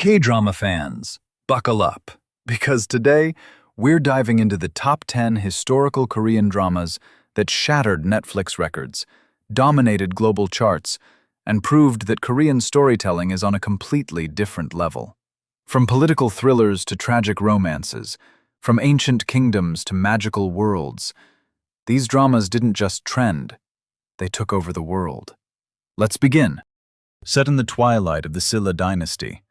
K-drama fans, buckle up, because today we're diving into the top 10 historical Korean dramas that shattered Netflix records, dominated global charts, and proved that Korean storytelling is on a completely different level. From political thrillers to tragic romances, from ancient kingdoms to magical worlds, these dramas didn't just trend, they took over the world. Let's begin. Set in the twilight of the Silla dynasty,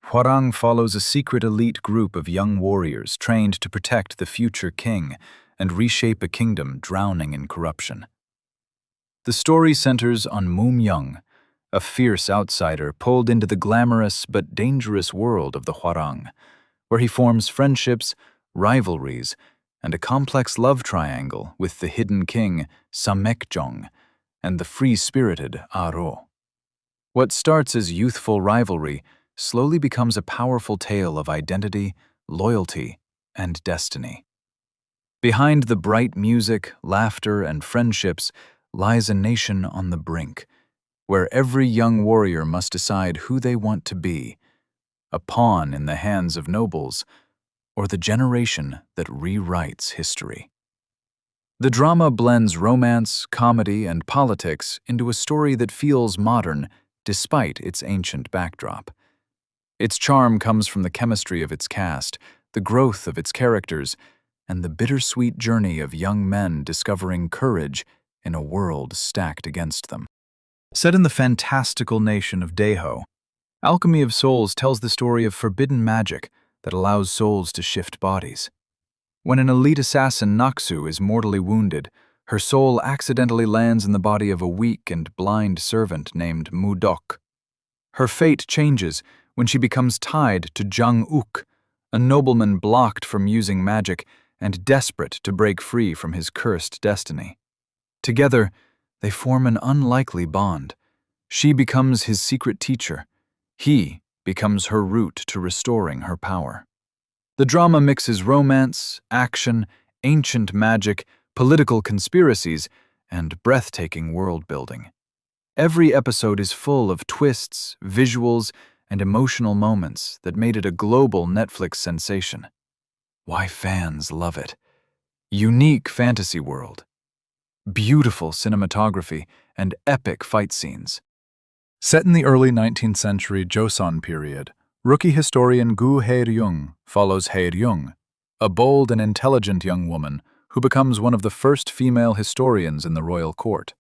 Hwarang follows a secret elite group of young warriors trained to protect the future king and reshape a kingdom drowning in corruption. The story centers on Moom-young, a fierce outsider pulled into the glamorous but dangerous world of the Hwarang, where he forms friendships, rivalries, and a complex love triangle with the hidden king Sameok and the free-spirited Aro. What starts as youthful rivalry slowly becomes a powerful tale of identity, loyalty, and destiny. Behind the bright music, laughter, and friendships lies a nation on the brink, where every young warrior must decide who they want to be, a pawn in the hands of nobles, or the generation that rewrites history. The drama blends romance, comedy, and politics into a story that feels modern despite its ancient backdrop. Its charm comes from the chemistry of its cast, the growth of its characters, and the bittersweet journey of young men discovering courage in a world stacked against them. Set in the fantastical nation of Daeho, Alchemy of Souls tells the story of forbidden magic that allows souls to shift bodies. When an elite assassin, Naksu, is mortally wounded, her soul accidentally lands in the body of a weak and blind servant named Moodok. Her fate changes when she becomes tied to Jang-uk, a nobleman blocked from using magic and desperate to break free from his cursed destiny. Together, they form an unlikely bond. She becomes his secret teacher. He becomes her route to restoring her power. The drama mixes romance, action, ancient magic, political conspiracies, and breathtaking world-building. Every episode is full of twists, visuals, and emotional moments that made it a global Netflix sensation. Why fans love it. Unique fantasy world, beautiful cinematography, and epic fight scenes. Set in the early 19th century Joseon period, rookie historian Gu Hae-ryung follows Hae-ryung, a bold and intelligent young woman who becomes one of the first female historians in the royal court.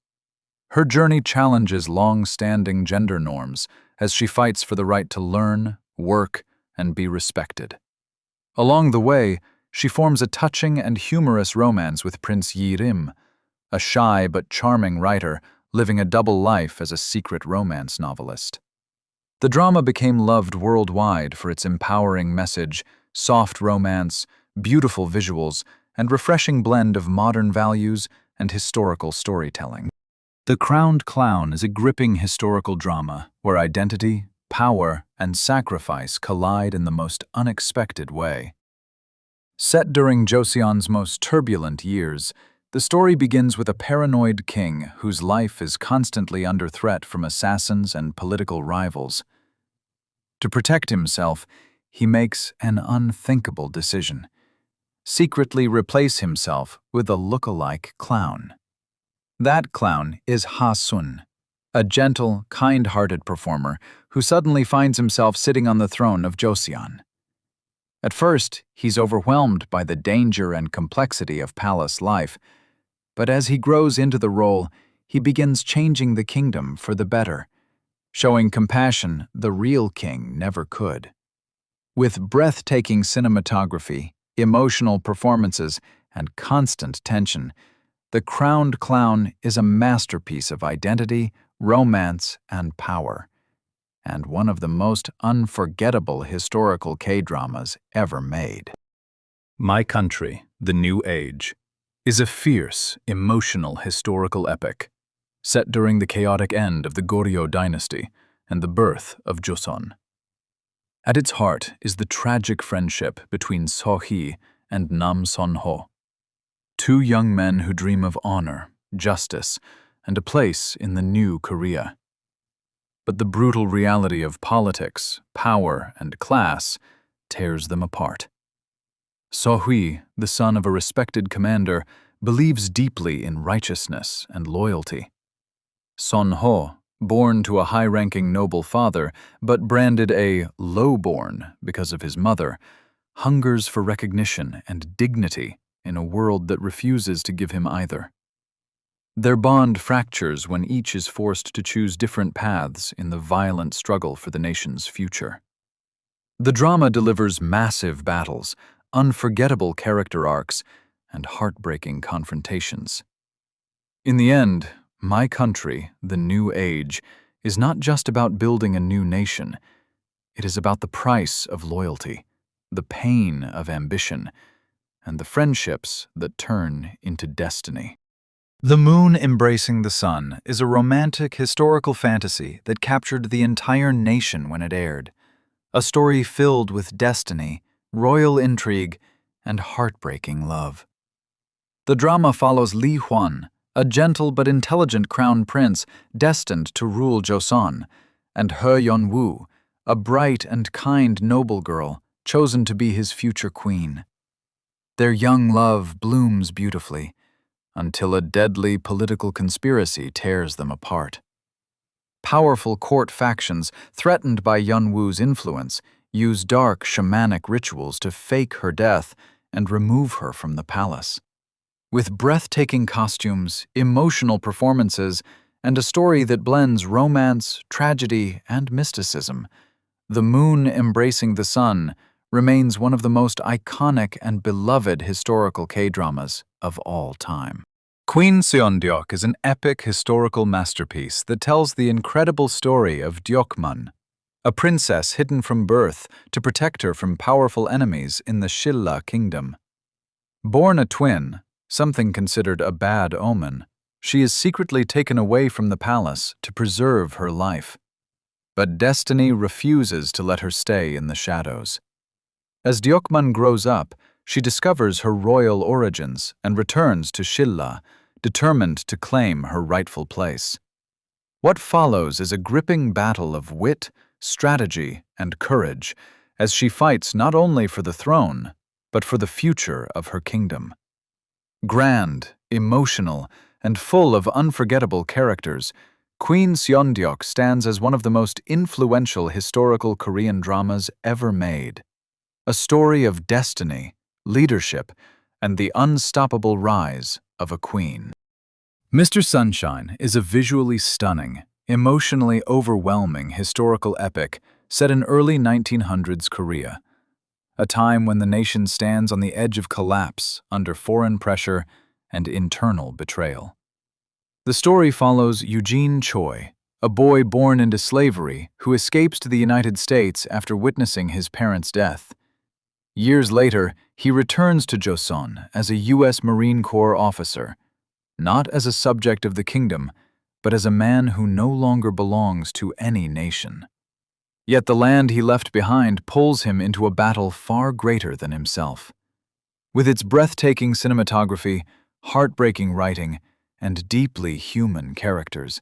Her journey challenges long-standing gender norms as she fights for the right to learn, work, and be respected. Along the way, she forms a touching and humorous romance with Prince Yi-rim, a shy but charming writer living a double life as a secret romance novelist. The drama became loved worldwide for its empowering message, soft romance, beautiful visuals, and refreshing blend of modern values and historical storytelling. The Crowned Clown is a gripping historical drama where identity, power, and sacrifice collide in the most unexpected way. Set during Joseon's most turbulent years, the story begins with a paranoid king whose life is constantly under threat from assassins and political rivals. To protect himself, he makes an unthinkable decision: secretly replace himself with a look-alike clown. That clown is Ha-sun, a gentle, kind-hearted performer who suddenly finds himself sitting on the throne of Joseon. At first, he's overwhelmed by the danger and complexity of palace life, but as he grows into the role, he begins changing the kingdom for the better, showing compassion the real king never could. With breathtaking cinematography, emotional performances, and constant tension, The Crowned Clown is a masterpiece of identity, romance, and power, and one of the most unforgettable historical K-dramas ever made. My Country, The New Age, is a fierce, emotional historical epic, set during the chaotic end of the Goryeo dynasty and the birth of Joseon. At its heart is the tragic friendship between So-hee and Nam Son-ho, two young men who dream of honor, justice, and a place in the new Korea. but the brutal reality of politics, power, and class tears them apart. So-hui, the son of a respected commander, believes deeply in righteousness and loyalty. Son-ho, born to a high-ranking noble father, but branded a low-born because of his mother, hungers for recognition and dignity in a world that refuses to give him either. Their bond fractures when each is forced to choose different paths in the violent struggle for the nation's future. The drama delivers massive battles, unforgettable character arcs, and heartbreaking confrontations. In the end, My Country, The New Age, is not just about building a new nation. It is about the price of loyalty, the pain of ambition, and the friendships that turn into destiny. The Moon Embracing the Sun is a romantic historical fantasy that captured the entire nation when it aired. A story filled with destiny, royal intrigue, and heartbreaking love. The drama follows Li Huan, a gentle but intelligent crown prince destined to rule Joseon, and He Yeon-woo, a bright and kind noble girl chosen to be his future queen. Their young love blooms beautifully, until a deadly political conspiracy tears them apart. Powerful court factions, threatened by Yeon-woo's influence, use dark shamanic rituals to fake her death and remove her from the palace. With breathtaking costumes, emotional performances, and a story that blends romance, tragedy, and mysticism, The Moon Embracing the Sun remains one of the most iconic and beloved historical K-dramas of all time. Queen Seondeok is an epic historical masterpiece that tells the incredible story of Deokmun, a princess hidden from birth to protect her from powerful enemies in the Shilla kingdom. Born a twin, something considered a bad omen, she is secretly taken away from the palace to preserve her life. But destiny refuses to let her stay in the shadows. As Deokmun grows up, she discovers her royal origins and returns to Shilla, determined to claim her rightful place. What follows is a gripping battle of wit, strategy, and courage, as she fights not only for the throne, but for the future of her kingdom. Grand, emotional, and full of unforgettable characters, Queen Seondeok stands as one of the most influential historical Korean dramas ever made. A story of destiny, leadership, and the unstoppable rise of a queen. Mr. Sunshine is a visually stunning, emotionally overwhelming historical epic set in early 1900s Korea, a time when the nation stands on the edge of collapse under foreign pressure and internal betrayal. The story follows Eugene Choi, a boy born into slavery who escapes to the United States after witnessing his parents' death. Years later, he returns to Joseon as a U.S. Marine Corps officer, not as a subject of the kingdom, but as a man who no longer belongs to any nation. Yet the land he left behind pulls him into a battle far greater than himself. With its breathtaking cinematography, heartbreaking writing, and deeply human characters,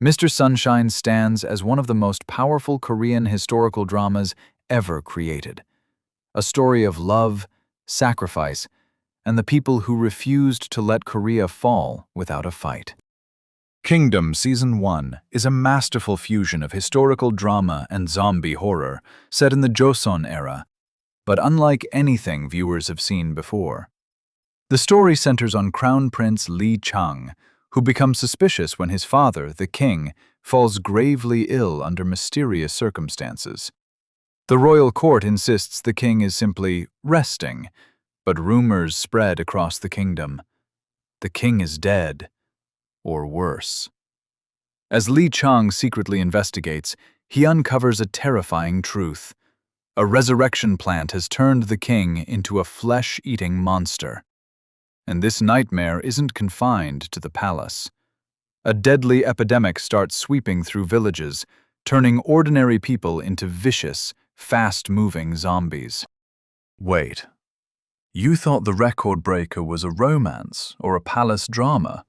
Mr. Sunshine stands as one of the most powerful Korean historical dramas ever created. A story of love, sacrifice, and the people who refused to let Korea fall without a fight. Kingdom Season 1 is a masterful fusion of historical drama and zombie horror set in the Joseon era, but unlike anything viewers have seen before. The story centers on Crown Prince Lee Chang, who becomes suspicious when his father, the king, falls gravely ill under mysterious circumstances. The royal court insists the king is simply resting, but rumors spread across the kingdom. The king is dead, or worse. As Lee Chang secretly investigates, he uncovers a terrifying truth. A resurrection plant has turned the king into a flesh-eating monster. And this nightmare isn't confined to the palace. A deadly epidemic starts sweeping through villages, turning ordinary people into vicious, fast-moving zombies. Wait, you thought The Record Breaker was a romance or a palace drama?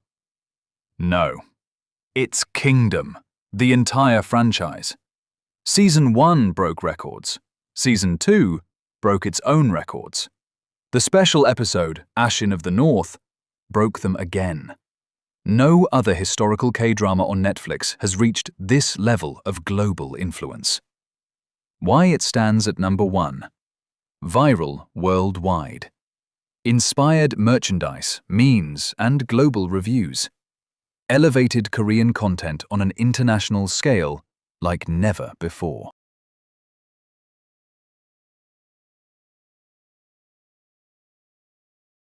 No, it's Kingdom, the entire franchise. Season 1 broke records. Season 2 broke its own records. The special episode, Ashin of the North, broke them again. No other historical K-drama on Netflix has reached this level of global influence. Why it stands at number 1. Viral worldwide. Inspired merchandise, memes, and global reviews. Elevated Korean content on an international scale like never before.